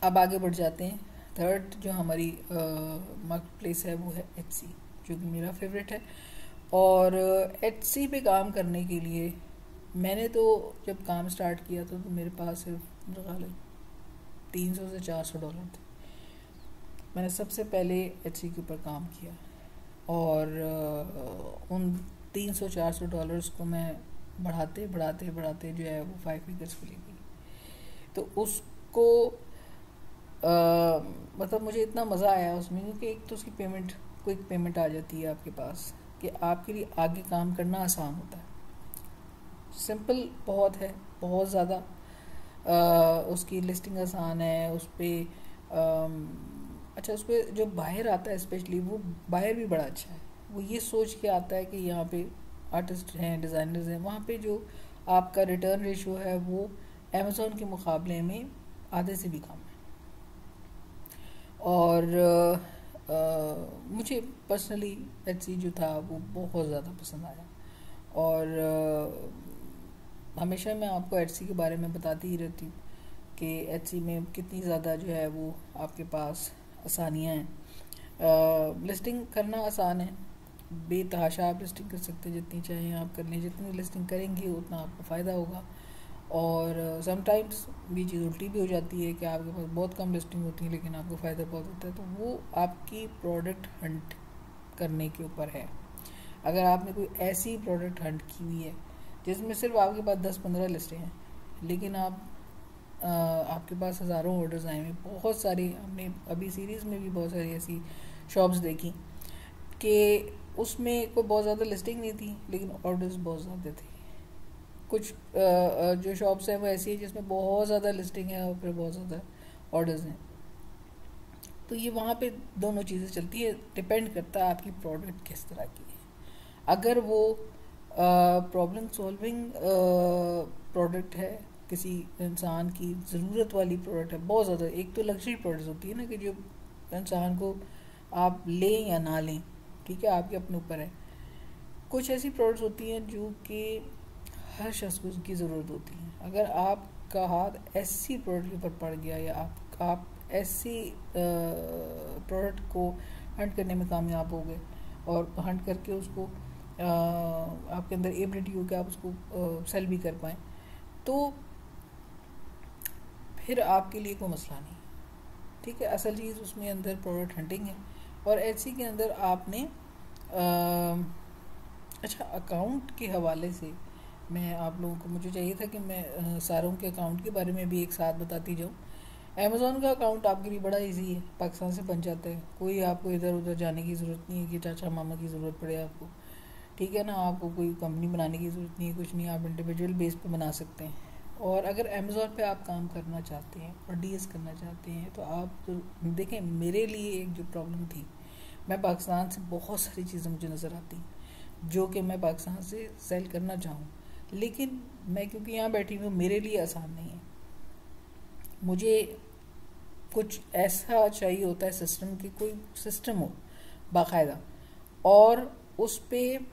अब आगे बढ़ जाते हैं। थर्ड जो हमारी मार्केट प्लेस है वो है एचसी, जो कि मेरा फेवरेट है। और एचसी पे काम करने के लिए मैंने तो जब काम स्टार्ट किया था तो मेरे पास सिर्फ मेरा ख्याल है $300 से $400 थे। मैंने सबसे पहले एचसी के ऊपर काम किया और उन $300-400 को मैं बढ़ाते बढ़ाते बढ़ाते जो है वो 5 फिगर्स पे ले गई। तो उसको मतलब मुझे इतना मज़ा आया उसमें क्योंकि एक तो उसकी पेमेंट, क्विक पेमेंट आ जाती है आपके पास कि आपके लिए आगे काम करना आसान होता है। सिंपल बहुत है, बहुत ज़्यादा। उसकी लिस्टिंग आसान है, उस पर अच्छा, उस पर जो बाहर आता है स्पेशली वो बाहर भी बड़ा अच्छा है। वो ये सोच के आता है कि यहाँ पे आर्टिस्ट हैं, डिज़ाइनर्स हैं, वहाँ पे जो आपका रिटर्न रेशियो है वो अमेज़ॉन के मुकाबले में आधे से भी कम है। और मुझे पर्सनली एचसी जो था वो बहुत ज़्यादा पसंद आया। और हमेशा मैं आपको एचसी के बारे में बताती ही रहती हूँ कि एचसी में कितनी ज़्यादा जो है वो आपके पास आसानियाँ हैं। लिस्टिंग करना आसान है, बेतहाशा आप लिस्टिंग कर सकते हैं, जितनी चाहें आप कर लें। जितनी लिस्टिंग करेंगे उतना आपको फ़ायदा होगा। और समटाइम्स भी चीज़ उल्टी भी हो जाती है कि आपके पास बहुत कम लिस्टिंग होती है लेकिन आपको फ़ायदा बहुत होता है। तो वो आपकी प्रोडक्ट हंट करने के ऊपर है। अगर आपने कोई ऐसी प्रोडक्ट हंट की हुई है जिसमें सिर्फ आपके पास 10-15 लिस्टें हैं लेकिन आपके पास हज़ारों ऑर्डर्स आए हैं, बहुत सारी, हमने अभी सीरीज़ में भी बहुत सारी ऐसी शॉप्स देखी कि उसमें कोई बहुत ज़्यादा लिस्टिंग नहीं थी लेकिन ऑर्डर्स बहुत ज़्यादा थे। कुछ जो शॉप्स हैं वो ऐसी है जिसमें बहुत ज़्यादा लिस्टिंग है और फिर बहुत ज़्यादा ऑर्डर्स हैं। तो ये वहाँ पे दोनों चीज़ें चलती है, डिपेंड करता है आपकी प्रोडक्ट किस तरह की है। अगर वो प्रॉब्लम सॉल्विंग प्रोडक्ट है, किसी इंसान की ज़रूरत वाली प्रोडक्ट है बहुत ज़्यादा, एक तो लग्जरी प्रोडक्ट्स होती है ना कि जो इंसान को आप लें या ना लें, ठीक है, आपके अपने ऊपर है। कुछ ऐसी प्रोडक्ट्स होती हैं जो कि हर शख्स को उसकी ज़रूरत होती है। अगर आपका हाथ ऐसी प्रोडक्ट के ऊपर पड़ गया या आप ऐसी प्रोडक्ट को हंट करने में कामयाब हो गए और हंट करके उसको आपके अंदर एबिलिटी हो कि आप उसको सेल भी कर पाएँ, तो फिर आपके लिए कोई मसला नहीं, ठीक है। असल चीज़ उसमें अंदर प्रोडक्ट हंटिंग है। और एचसी के अंदर आपने अच्छा, अकाउंट के हवाले से मैं आप लोगों को, मुझे चाहिए था कि मैं सारों के अकाउंट के बारे में भी एक साथ बताती जाऊँ। अमेज़ॉन का अकाउंट आपके लिए बड़ा इजी है, पाकिस्तान से बन जाता है। कोई आपको इधर उधर जाने की ज़रूरत नहीं है कि चाचा मामा की ज़रूरत पड़े आपको, ठीक है ना। आपको कोई कंपनी बनाने की ज़रूरत नहीं है, कुछ नहीं, आप इंडिविजुअल बेस पे बना सकते हैं। और अगर अमेज़ॉन पे आप काम करना चाहते हैं और डीएस करना चाहते हैं तो आप तो देखें, मेरे लिए एक जो प्रॉब्लम थी, मैं पाकिस्तान से बहुत सारी चीज़ें मुझे नज़र आती जो कि मैं पाकिस्तान से सेल करना चाहूँ, लेकिन मैं क्योंकि यहाँ बैठी हूँ मेरे लिए आसान नहीं है। मुझे कुछ ऐसा चाहिए होता है सिस्टम की, कोई सिस्टम हो बाकायदा, और उस पर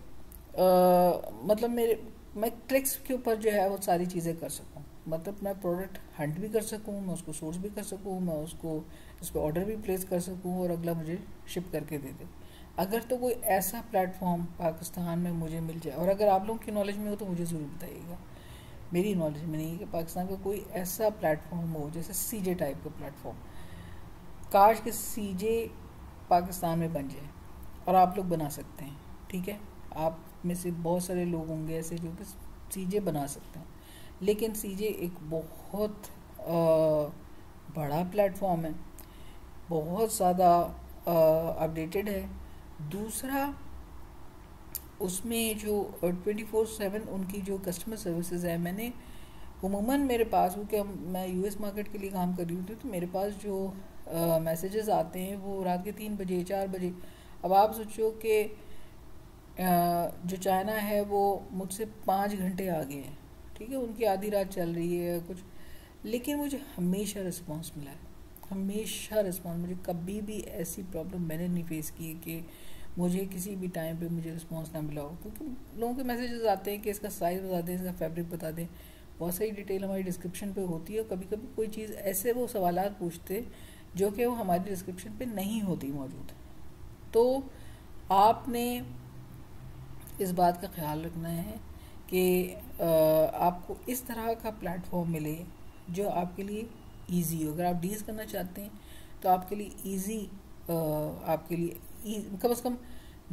मतलब मैं क्लिक्स के ऊपर जो है वो सारी चीज़ें कर सकूँ। मतलब मैं प्रोडक्ट हंट भी कर सकूँ, मैं उसको सोर्स भी कर सकूँ, मैं उसको उस पर ऑर्डर भी प्लेस कर सकूँ और अगला मुझे शिप करके दे दे। अगर तो कोई ऐसा प्लेटफॉर्म पाकिस्तान में मुझे मिल जाए, और अगर आप लोगों की नॉलेज में हो तो मुझे ज़रूर बताइएगा, मेरी नॉलेज में नहीं है कि पाकिस्तान का कोई ऐसा प्लेटफॉर्म हो जैसे सीजे टाइप का प्लेटफॉर्म, काश के सीजे पाकिस्तान में बन जाए और आप लोग बना सकते हैं, ठीक है। आप में से बहुत सारे लोग होंगे ऐसे जो कि सीजे बना सकते हैं, लेकिन सीजे एक बहुत बड़ा प्लेटफॉर्म है, बहुत ज़्यादा अपडेटेड है। दूसरा, उसमें जो 24/7 उनकी जो कस्टमर सर्विसेज है, मैंने उमूमन मेरे पास, क्योंकि मैं यूएस मार्केट के लिए काम कर रही हूँ, तो मेरे पास जो मैसेजेस आते हैं वो रात के 3 बजे 4 बजे। अब आप सोचो कि जो चाइना है वो मुझसे 5 घंटे आगे है, ठीक है, उनकी आधी रात चल रही है कुछ, लेकिन मुझे हमेशा रिस्पांस मिला है, हमेशा रिस्पांस। मुझे कभी भी ऐसी प्रॉब्लम मैंने नहीं फेस की है कि मुझे किसी भी टाइम पे मुझे रिस्पांस ना मिला हो, क्योंकि लोगों के मैसेजेस आते हैं कि इसका साइज़ बता दें, इसका फैब्रिक बता दें, बहुत सारी डिटेल हमारी डिस्क्रिप्शन पे होती है। और कभी कभी कोई चीज़ ऐसे वो सवालात पूछते जो कि वो हमारी डिस्क्रिप्शन पे नहीं होती मौजूद। तो आपने इस बात का ख्याल रखना है कि आपको इस तरह का प्लेटफॉर्म मिले जो आपके लिए ईजी हो। अगर आप डील्स करना चाहते हैं तो आपके लिए ईजी, आपके लिए कम से कम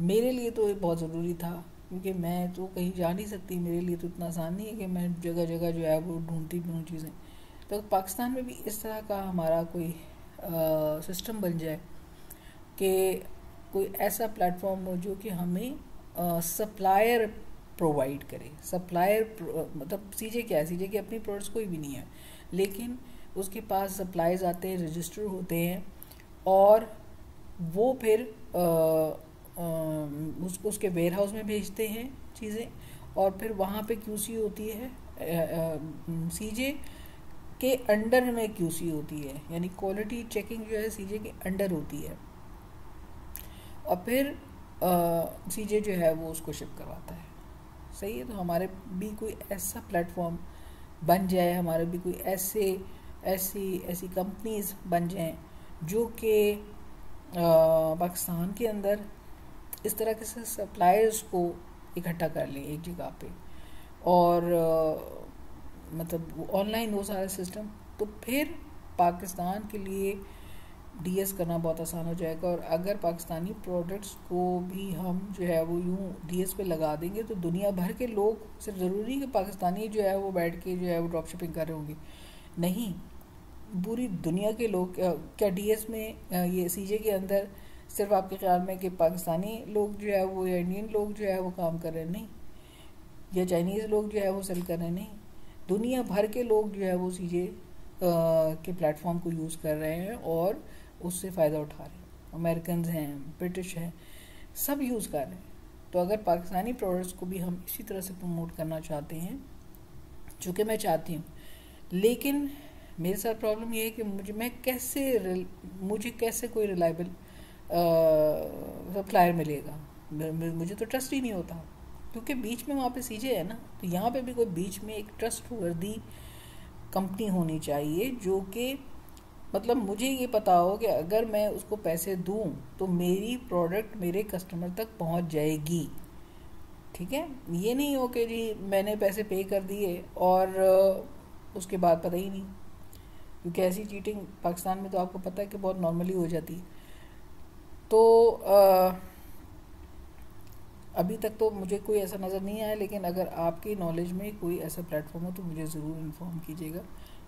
मेरे लिए तो ये बहुत ज़रूरी था, क्योंकि मैं तो कहीं जा नहीं सकती, मेरे लिए तो इतना आसान नहीं है कि मैं जगह जगह जो है वो ढूंढती फिरूँ चीज़ें। तो पाकिस्तान में भी इस तरह का हमारा कोई सिस्टम बन जाए कि कोई ऐसा प्लेटफॉर्म हो जो कि हमें सप्लायर प्रोवाइड करे। सप्लायर मतलब सीजे क्या है, सीजे की अपनी प्रोडक्ट्स कोई भी नहीं है, लेकिन उसके पास सप्लाईज आते हैं, रजिस्टर होते हैं, और वो फिर उसको उसके वेयर हाउस में भेजते हैं चीज़ें, और फिर वहाँ पे क्यूसी होती है, सीजे के अंडर में क्यूसी होती है, यानी क्वालिटी चेकिंग जो है सीजे के अंडर होती है, और फिर सीजे जो है वो उसको शिप करवाता है। सही है। तो हमारे भी कोई ऐसा प्लेटफॉर्म बन जाए, हमारे भी कोई ऐसी कंपनीज बन जाएं जो कि पाकिस्तान के अंदर इस तरह के सप्लायर्स को इकट्ठा कर लें एक जगह पे, और मतलब ऑनलाइन वो सारा सिस्टम, तो फिर पाकिस्तान के लिए डीएस करना बहुत आसान हो जाएगा। और अगर पाकिस्तानी प्रोडक्ट्स को भी हम जो है वो यूँ डीएस पे लगा देंगे तो दुनिया भर के लोग, सिर्फ ज़रूरी कि पाकिस्तानी जो है वो बैठ के जो है वो ड्रॉप शिपिंग कर रहे होंगे, नहीं, पूरी दुनिया के लोग। क्या डीएस में ये सीजे के अंदर सिर्फ आपके ख्याल में कि पाकिस्तानी लोग जो है वो, या इंडियन लोग जो है वो काम कर रहे हैं? नहीं। या चाइनीज़ लोग जो है वो सेल कर रहे हैं? नहीं। दुनिया भर के लोग जो है वो सीजे के प्लेटफॉर्म को यूज़ कर रहे हैं और उससे फ़ायदा उठा रहे हैं। अमेरिकन हैं, ब्रिटिश हैं, सब यूज़ कर रहे हैं। तो अगर पाकिस्तानी प्रोडक्ट्स को भी हम इसी तरह से प्रमोट करना चाहते हैं, जो कि मैं चाहती हूँ, लेकिन मेरे साथ प्रॉब्लम ये है कि मुझे कैसे कोई रिलायबल सप्लायर मिलेगा? मुझे तो ट्रस्ट ही नहीं होता, क्योंकि बीच में वहाँ पे सीजे है ना। तो यहाँ पे भी कोई बीच में एक ट्रस्ट वर्दी कंपनी होनी चाहिए जो कि मतलब मुझे ये पता हो कि अगर मैं उसको पैसे दूं तो मेरी प्रोडक्ट मेरे कस्टमर तक पहुंच जाएगी। ठीक है, ये नहीं हो कि जी मैंने पैसे पे कर दिए और उसके बाद पता ही नहीं, क्योंकि ऐसी चीटिंग पाकिस्तान में तो आपको पता है कि बहुत नॉर्मली हो जाती है। तो अभी तक तो मुझे कोई ऐसा नज़र नहीं आया, लेकिन अगर आपकी नॉलेज में कोई ऐसा प्लेटफॉर्म हो तो मुझे ज़रूर इन्फॉर्म कीजिएगा,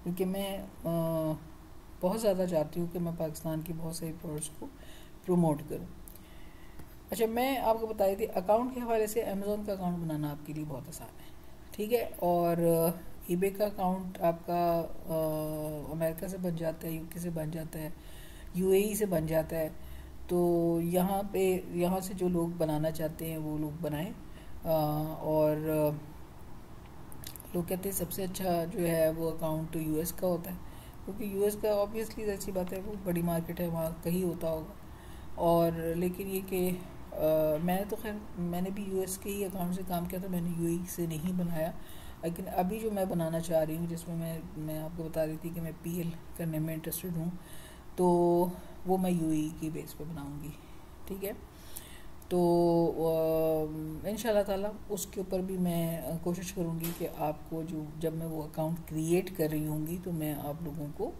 क्योंकि मैं बहुत ज़्यादा चाहती हूँ कि मैं पाकिस्तान की बहुत सारी प्रोडक्ट्स को प्रमोट करूँ। अच्छा, मैं आपको बता रही थी अकाउंट के हवाले से, अमेज़ॉन का अकाउंट बनाना आपके लिए बहुत आसान है, ठीक है, और ईबे का अकाउंट आपका अमेरिका से बन जाता है, यूके से बन जाता है, यूएई से बन जाता है। तो यहाँ से जो लोग बनाना चाहते हैं वो लोग बनाएं। और लोग कहते हैं सबसे अच्छा जो है वो अकाउंट तो यूएस का होता है, क्योंकि यूएस का ऑब्वियसली ऐसी बात है, वो बड़ी मार्केट है, वहाँ कहीं होता होगा। और लेकिन ये कि मैंने भी यूएस के ही अकाउंट से काम किया था, मैंने यूएई से नहीं बनाया। लेकिन अभी जो मैं बनाना चाह रही हूँ, जिसमें मैं आपको बता रही थी कि मैं पीएल करने में इंटरेस्टेड हूँ, तो वो मैं यूएई की बेस पे बनाऊँगी, ठीक है। तो इंशाल्लाह ताला उसके ऊपर भी मैं कोशिश करूँगी कि आपको जब मैं वो अकाउंट क्रिएट कर रही होंगी तो मैं आप लोगों को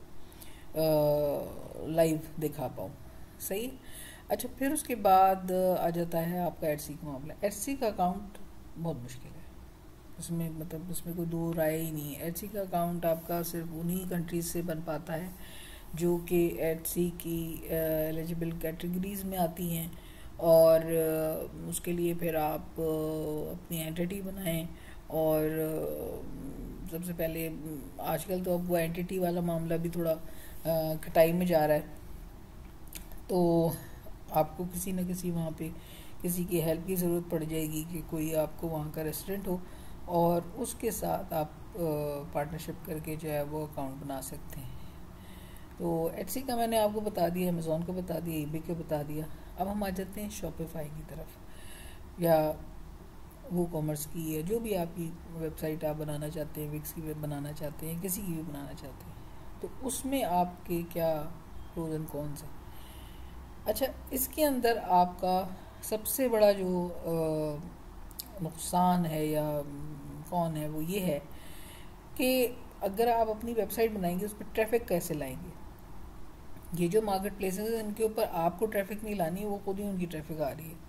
लाइव दिखा पाऊँ। सही। अच्छा, फिर उसके बाद आ जाता है आपका एडसी का मामला। एडसी का अकाउंट बहुत मुश्किल है, उसमें कोई दो राय ही नहीं है। एडसी का अकाउंट आपका सिर्फ उन्हीं कंट्रीज से बन पाता है जो कि एटसी की एलिजिबल कैटेगरीज में आती हैं, और उसके लिए फिर आप अपनी एंटिटी बनाएं। और सबसे पहले आजकल तो अब वो एंटिटी वाला मामला भी थोड़ा खटाई में जा रहा है, तो आपको किसी न किसी वहाँ पे किसी की हेल्प की ज़रूरत पड़ जाएगी कि कोई आपको वहाँ का रेसिडेंट हो, और उसके साथ आप पार्टनरशिप करके जो है वो अकाउंट बना सकते हैं। तो एटसी का मैंने आपको बता दिया, अमेज़ॉन को बता दिया, ईबे को बता दिया। अब हम आ जाते हैं शॉपिफाई की तरफ, या वो कॉमर्स की है, जो भी आपकी वेबसाइट आप बनाना चाहते हैं, विक्स की वेब बनाना चाहते हैं, किसी की भी बनाना चाहते हैं, तो उसमें आपके क्या प्रोज एंड कॉन्स हैं। अच्छा, इसके अंदर आपका सबसे बड़ा जो नुकसान है या कौन है, वो ये है कि अगर आप अपनी वेबसाइट बनाएंगे उस पर ट्रैफिक कैसे लाएंगे। ये जो मार्केट प्लेसेस हैं इनके ऊपर आपको ट्रैफिक नहीं लानी है, वो खुद ही उनकी ट्रैफिक आ रही है।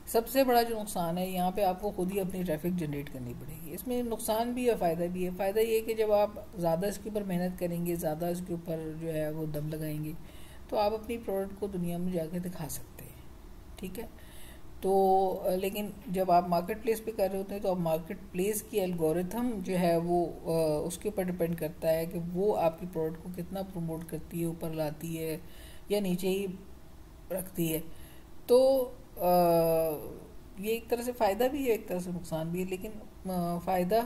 सबसे बड़ा जो नुकसान है, यहाँ पे आपको खुद ही अपनी ट्रैफिक जनरेट करनी पड़ेगी। इसमें नुकसान भी है, फ़ायदा भी है। फ़ायदा ये है कि जब आप ज़्यादा इसके ऊपर मेहनत करेंगे, ज़्यादा इसके ऊपर जो है वो दम लगाएंगे, तो आप अपनी प्रोडक्ट को दुनिया में जाके दिखा सकते हैं, ठीक है। तो लेकिन जब आप मार्केट प्लेस पे कर रहे होते हैं, तो आप मार्केट प्लेस की एल्गोरिथम जो है वो उसके ऊपर डिपेंड करता है कि वो आपकी प्रोडक्ट को कितना प्रमोट करती है, ऊपर लाती है या नीचे ही रखती है। तो ये एक तरह से फ़ायदा भी है, एक तरह से नुकसान भी है, लेकिन फ़ायदा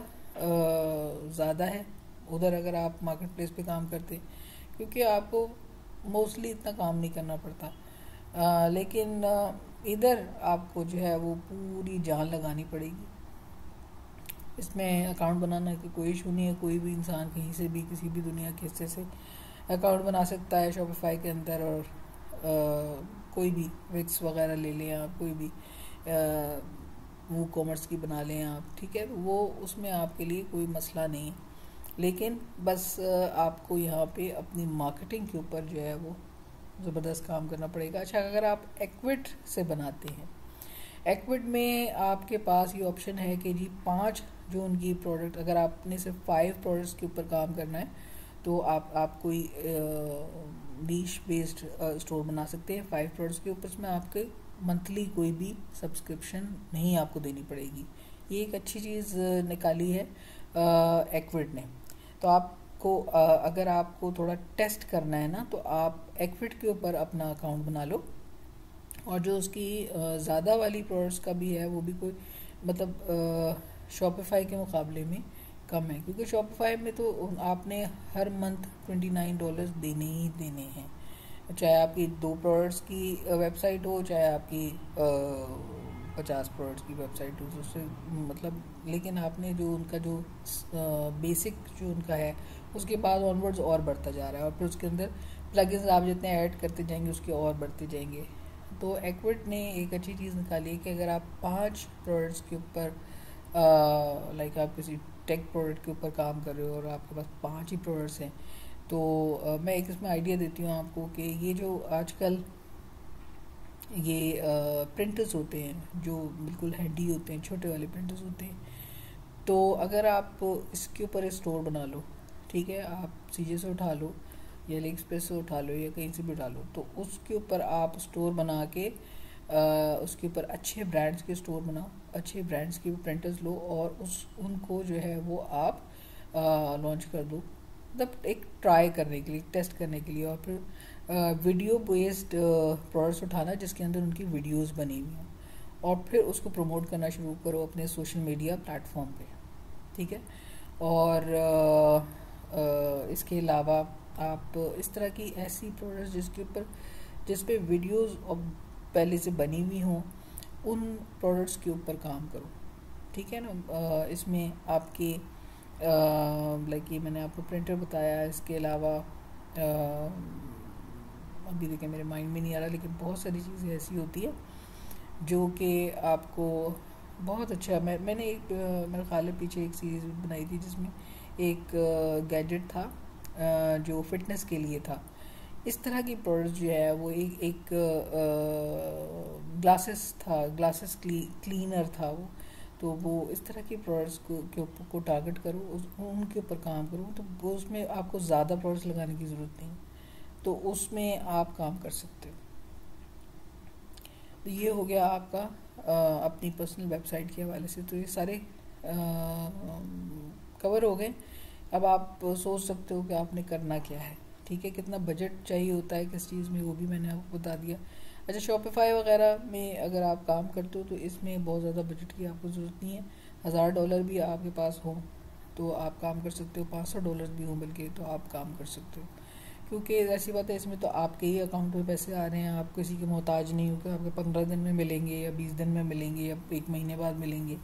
ज़्यादा है उधर अगर आप मार्केट प्लेस पे काम करते हैं, क्योंकि आपको मोस्टली इतना काम नहीं करना पड़ता। लेकिन इधर आपको जो है वो पूरी जान लगानी पड़ेगी। इसमें अकाउंट बनाना की कोई इशू नहीं है, कोई भी इंसान कहीं से भी किसी भी दुनिया के हिस्से से अकाउंट बना सकता है शॉपिफाई के अंदर। और कोई भी विक्स वगैरह ले लें आप, कोई भी वो कॉमर्स की बना लें आप, ठीक है, वो उसमें आपके लिए कोई मसला नहीं। लेकिन बस आपको यहाँ पे अपनी मार्केटिंग के ऊपर जो है वो ज़बरदस्त काम करना पड़ेगा। अच्छा, अगर आप एक्विट से बनाते हैं, एक्विट में आपके पास ये ऑप्शन है कि जी 5 जो उनकी प्रोडक्ट, अगर आपने सिर्फ 5 प्रोडक्ट्स के ऊपर काम करना है, तो आप कोई नीश बेस्ड स्टोर बना सकते हैं 5 प्रोडक्ट्स के ऊपर। उसमें आपके मंथली कोई भी सब्सक्रिप्शन नहीं आपको देनी पड़ेगी। ये एक अच्छी चीज़ निकाली है एक्विट ने। तो आपको अगर आपको थोड़ा टेस्ट करना है ना, तो आप एक्विट के ऊपर अपना अकाउंट बना लो। और जो उसकी ज़्यादा वाली प्रोडक्ट्स का भी है, वो भी कोई मतलब शॉपिफाई के मुकाबले में कम है, क्योंकि शॉपिफाई में तो आपने हर मंथ $29 देने ही देने हैं, चाहे आपकी 2 प्रोडक्ट्स की वेबसाइट हो, चाहे आपकी 50 प्रोडक्ट्स की वेबसाइट हो, तो उससे मतलब, लेकिन आपने जो उनका जो बेसिक जो उनका है, उसके बाद ऑनवर्ड्स और बढ़ता जा रहा है, और फिर उसके अंदर प्लगइन्स आप जितने ऐड करते जाएंगे उसके और बढ़ते जाएंगे। तो एक्विट ने एक अच्छी चीज़ निकाली है कि अगर आप 5 प्रोडक्ट्स के ऊपर लाइक आप किसी टेक प्रोडक्ट के ऊपर काम कर रहे हो और आपके पास 5 ही प्रोडक्ट्स हैं, तो मैं एक इसमें आइडिया देती हूँ आपको कि ये जो आजकल ये प्रिंटर्स होते हैं जो बिल्कुल हैंडी होते हैं, छोटे वाले प्रिंटर्स होते हैं, तो अगर आप इसके ऊपर एक स्टोर बना लो, ठीक है, आप सीजे से उठा लो या अली एक्सप्रेस से उठा लो या कहीं से भी उठा लो, तो उसके ऊपर आप स्टोर बना के उसके ऊपर अच्छे ब्रांड्स के स्टोर बनाओ, अच्छे ब्रांड्स के प्रिंटर्स लो और उनको जो है वो आप लॉन्च कर दो, मतलब एक ट्राई करने के लिए, टेस्ट करने के लिए। और फिर वीडियो बेस्ड प्रोडक्ट्स उठाना जिसके अंदर उनकी वीडियोस बनी हुई हों, और फिर उसको प्रमोट करना शुरू करो अपने सोशल मीडिया प्लेटफॉर्म पे, ठीक है। और इसके अलावा आप इस तरह की ऐसी प्रोडक्ट्स जिस पे वीडियोस पहले से बनी हुई हों, उन प्रोडक्ट्स के ऊपर काम करो, ठीक है ना। इसमें आपके लाइक ये मैंने आपको प्रिंटर बताया, इसके अलावा अभी देखिए मेरे माइंड में नहीं आ रहा, लेकिन बहुत सारी चीज़ें ऐसी होती है जो कि आपको बहुत अच्छा, मैंने एक मेरे ख्याल है पीछे एक सीरीज़ बनाई थी जिसमें एक गैजेट था जो फिटनेस के लिए था। इस तरह की प्रोडक्ट जो है वो एक ग्लासेस था, ग्लासेस क्लीनर था वो। तो वो इस तरह की प्रोडक्ट्स को टारगेट करो, उनके ऊपर काम करो, तो वो उसमें आपको ज़्यादा प्रोडक्ट्स लगाने की ज़रूरत नहीं। तो उसमें आप काम कर सकते हो। तो ये हो गया आपका अपनी पर्सनल वेबसाइट के हवाले से। तो ये सारे कवर हो गए। अब आप सोच सकते हो कि आपने करना क्या है, ठीक है, कितना बजट चाहिए होता है किस चीज़ में, वो भी मैंने आपको बता दिया। अच्छा, शॉपिफाई वगैरह में अगर आप काम करते हो तो इसमें बहुत ज़्यादा बजट की आपको ज़रूरत नहीं है। $1000 भी आपके पास हो तो आप काम कर सकते हो, $500 भी हो बल्कि, तो आप काम कर सकते हो। क्योंकि ऐसी बात है, इसमें तो आपके ही अकाउंट में पैसे आ रहे हैं, आप किसी के मोहताज नहीं हो कि आपके 15 दिन में मिलेंगे या 20 दिन में मिलेंगे या 1 महीने बाद मिलेंगे।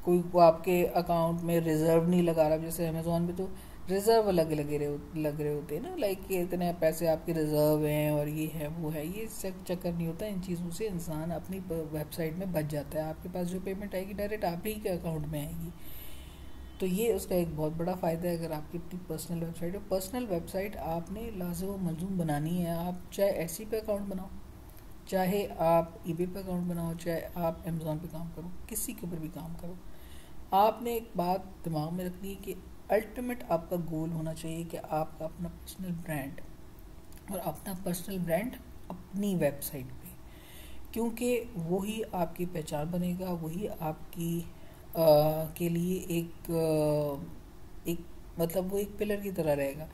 कोई वो आपके अकाउंट में रिजर्व नहीं लगा रहा। जैसे अमेज़ोन पे तो रिजर्व लग लग रहे होते हैं ना, लाइक कि इतने पैसे आपके रिजर्व हैं और ये है वो है। ये चक्कर नहीं होता। इन चीज़ों से इंसान अपनी वेबसाइट में बच जाता है। आपके पास जो पेमेंट आएगी डायरेक्ट आप ही के अकाउंट में आएगी। तो ये उसका एक बहुत बड़ा फ़ायदा है अगर आपकी अपनी पर्सनल वेबसाइट है। पर्सनल वेबसाइट आपने लाज़िम व मलज़ूम बनानी है। आप चाहे एसी पे अकाउंट बनाओ, चाहे आप ईबे पे अकाउंट बनाओ, चाहे आप अमेज़ोन पे काम करो, किसी के ऊपर भी काम करो, आपने एक बात दिमाग में रखनी है कि अल्टीमेट आपका गोल होना चाहिए कि आपका अपना पर्सनल ब्रांड, और अपना पर्सनल ब्रांड अपनी वेबसाइट पे, क्योंकि वही आपकी पहचान बनेगा, वही आपकी के लिए एक मतलब वो एक पिलर की तरह रहेगा।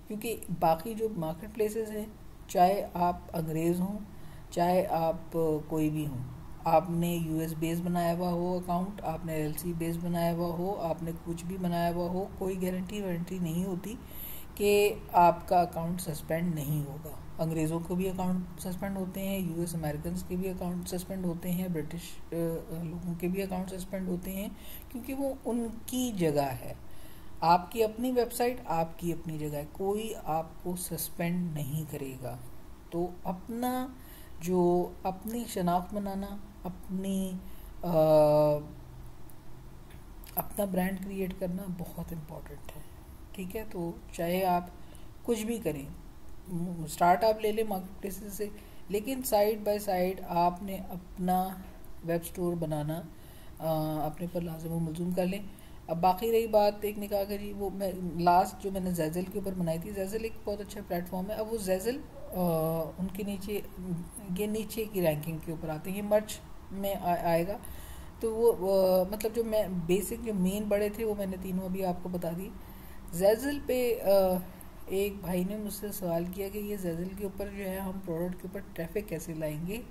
क्योंकि बाकी जो मार्केट प्लेसेस हैं, चाहे आप अंग्रेज़ हों, चाहे आप कोई भी हों, आपने यूएस बेस बनाया हुआ हो अकाउंट, आपने एलसी बेस बनाया हुआ हो, आपने कुछ भी बनाया हुआ हो, कोई गारंटी वारंटी नहीं होती कि आपका अकाउंट सस्पेंड नहीं होगा। अंग्रेज़ों को भी अकाउंट सस्पेंड होते हैं, यूएस अमेरिकन के भी अकाउंट सस्पेंड होते हैं, ब्रिटिश लोगों के भी अकाउंट सस्पेंड होते हैं, क्योंकि वो उनकी जगह है। आपकी अपनी वेबसाइट, आपकी अपनी जगह है, कोई आपको सस्पेंड नहीं करेगा। तो अपना जो अपनी शनाख्त बनाना, अपना ब्रांड क्रिएट करना बहुत इम्पोर्टेंट है, ठीक है। तो चाहे आप कुछ भी करें, स्टार्ट आप ले लें मार्केट प्लेसेस से, लेकिन साइड बाय साइड आपने अपना वेब स्टोर बनाना अपने पर लाज़िम व मलज़ूम कर लें। अब बाकी रही बात एक निकाह करी, वो मैं लास्ट जो मैंने ज़ैज़ल के ऊपर बनाई थी, ज़ैज़ल एक बहुत अच्छा प्लेटफॉर्म है। अब वो ज़ैज़ल उनके नीचे, ये नीचे की रैंकिंग के ऊपर आते हैं, ये मर्ज में आएगा। तो वो मतलब जो मैं बेसिक जो मेन बड़े थे वो मैंने तीनों अभी आपको बता दी। ज़ैज़ल पे एक भाई ने मुझसे सवाल किया कि ये ज़ैज़ल के ऊपर जो है हम प्रोडक्ट के ऊपर ट्रैफिक कैसे लाएंगे।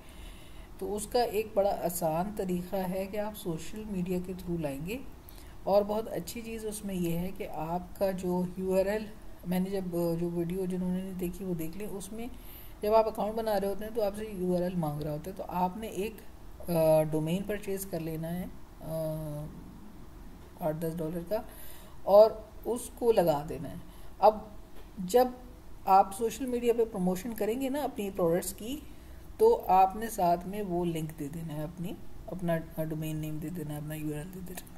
तो उसका एक बड़ा आसान तरीक़ा है कि आप सोशल मीडिया के थ्रू लाएंगे। और बहुत अच्छी चीज़ उसमें यह है कि आपका जो यूआरएल, मैंने जब जो वीडियो जिन्होंने नहीं देखी वो देख लें, उसमें जब आप अकाउंट बना रहे होते हैं तो आपसे यूआरएल मांग रहा होता है। तो आपने एक डोमेन परचेज़ कर लेना है $8-10 का, और उसको लगा देना है। अब जब आप सोशल मीडिया पे प्रमोशन करेंगे ना अपनी प्रोडक्ट्स की, तो आपने साथ में वो लिंक दे देना है, अपना डोमेन नेम दे देना है, अपना यूआरएल दे देना है।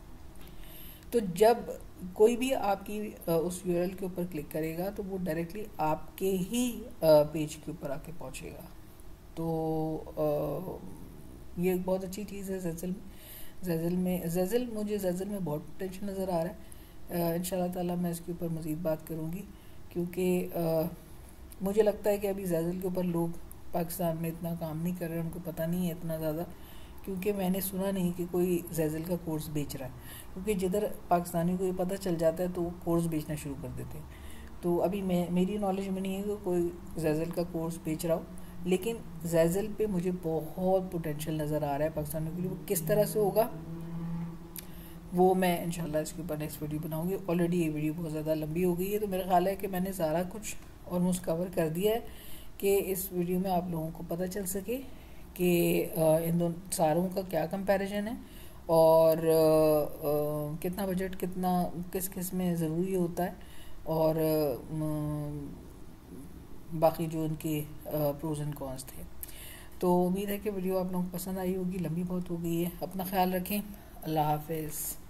तो जब कोई भी आपकी उस यूआरएल के ऊपर क्लिक करेगा तो वो डायरेक्टली आपके ही पेज के ऊपर आके पहुंचेगा। तो ये एक बहुत अच्छी चीज़ है मुझे ज़ैज़ल में बहुत पोटेंशियल नज़र आ रहा है। इंशाल्लाह ताला मैं इसके ऊपर मज़ीद बात करूँगी, क्योंकि मुझे लगता है कि अभी ज़ैज़ल के ऊपर लोग पाकिस्तान में इतना काम नहीं कर रहे, उनको पता नहीं है इतना ज़्यादा, क्योंकि मैंने सुना नहीं कि कोई ज़ैज़ल का कोर्स बेच रहा है। क्योंकि जिधर पाकिस्तानी को ये पता चल जाता है तो वो कोर्स बेचना शुरू कर देते हैं। तो अभी मेरी नॉलेज में नहीं है कि कोई ज़ैज़ल का कोर्स बेच रहा हो, लेकिन ज़ैज़ल पे मुझे बहुत पोटेंशियल नज़र आ रहा है पाकिस्तानियों के लिए। वो किस तरह से होगा वो मैं इंशाल्लाह इसके ऊपर नेक्स्ट वीडियो बनाऊंगी। ऑलरेडी ये वीडियो बहुत ज़्यादा लंबी हो गई है, तो मेरा ख्याल है कि मैंने सारा कुछ ऑलमोस्ट कवर कर दिया है कि इस वीडियो में आप लोगों को पता चल सके कि इन दोनों सारों का क्या कंपैरिजन है, और कितना बजट कितना किस किस में ज़रूरी होता है, और बाकी जो उनके प्रोज एंड कॉन्स थे। तो उम्मीद है कि वीडियो आप लोगों को पसंद आई होगी। लंबी बहुत हो गई है। अपना ख्याल रखें। अल्लाह हाफ़िज़।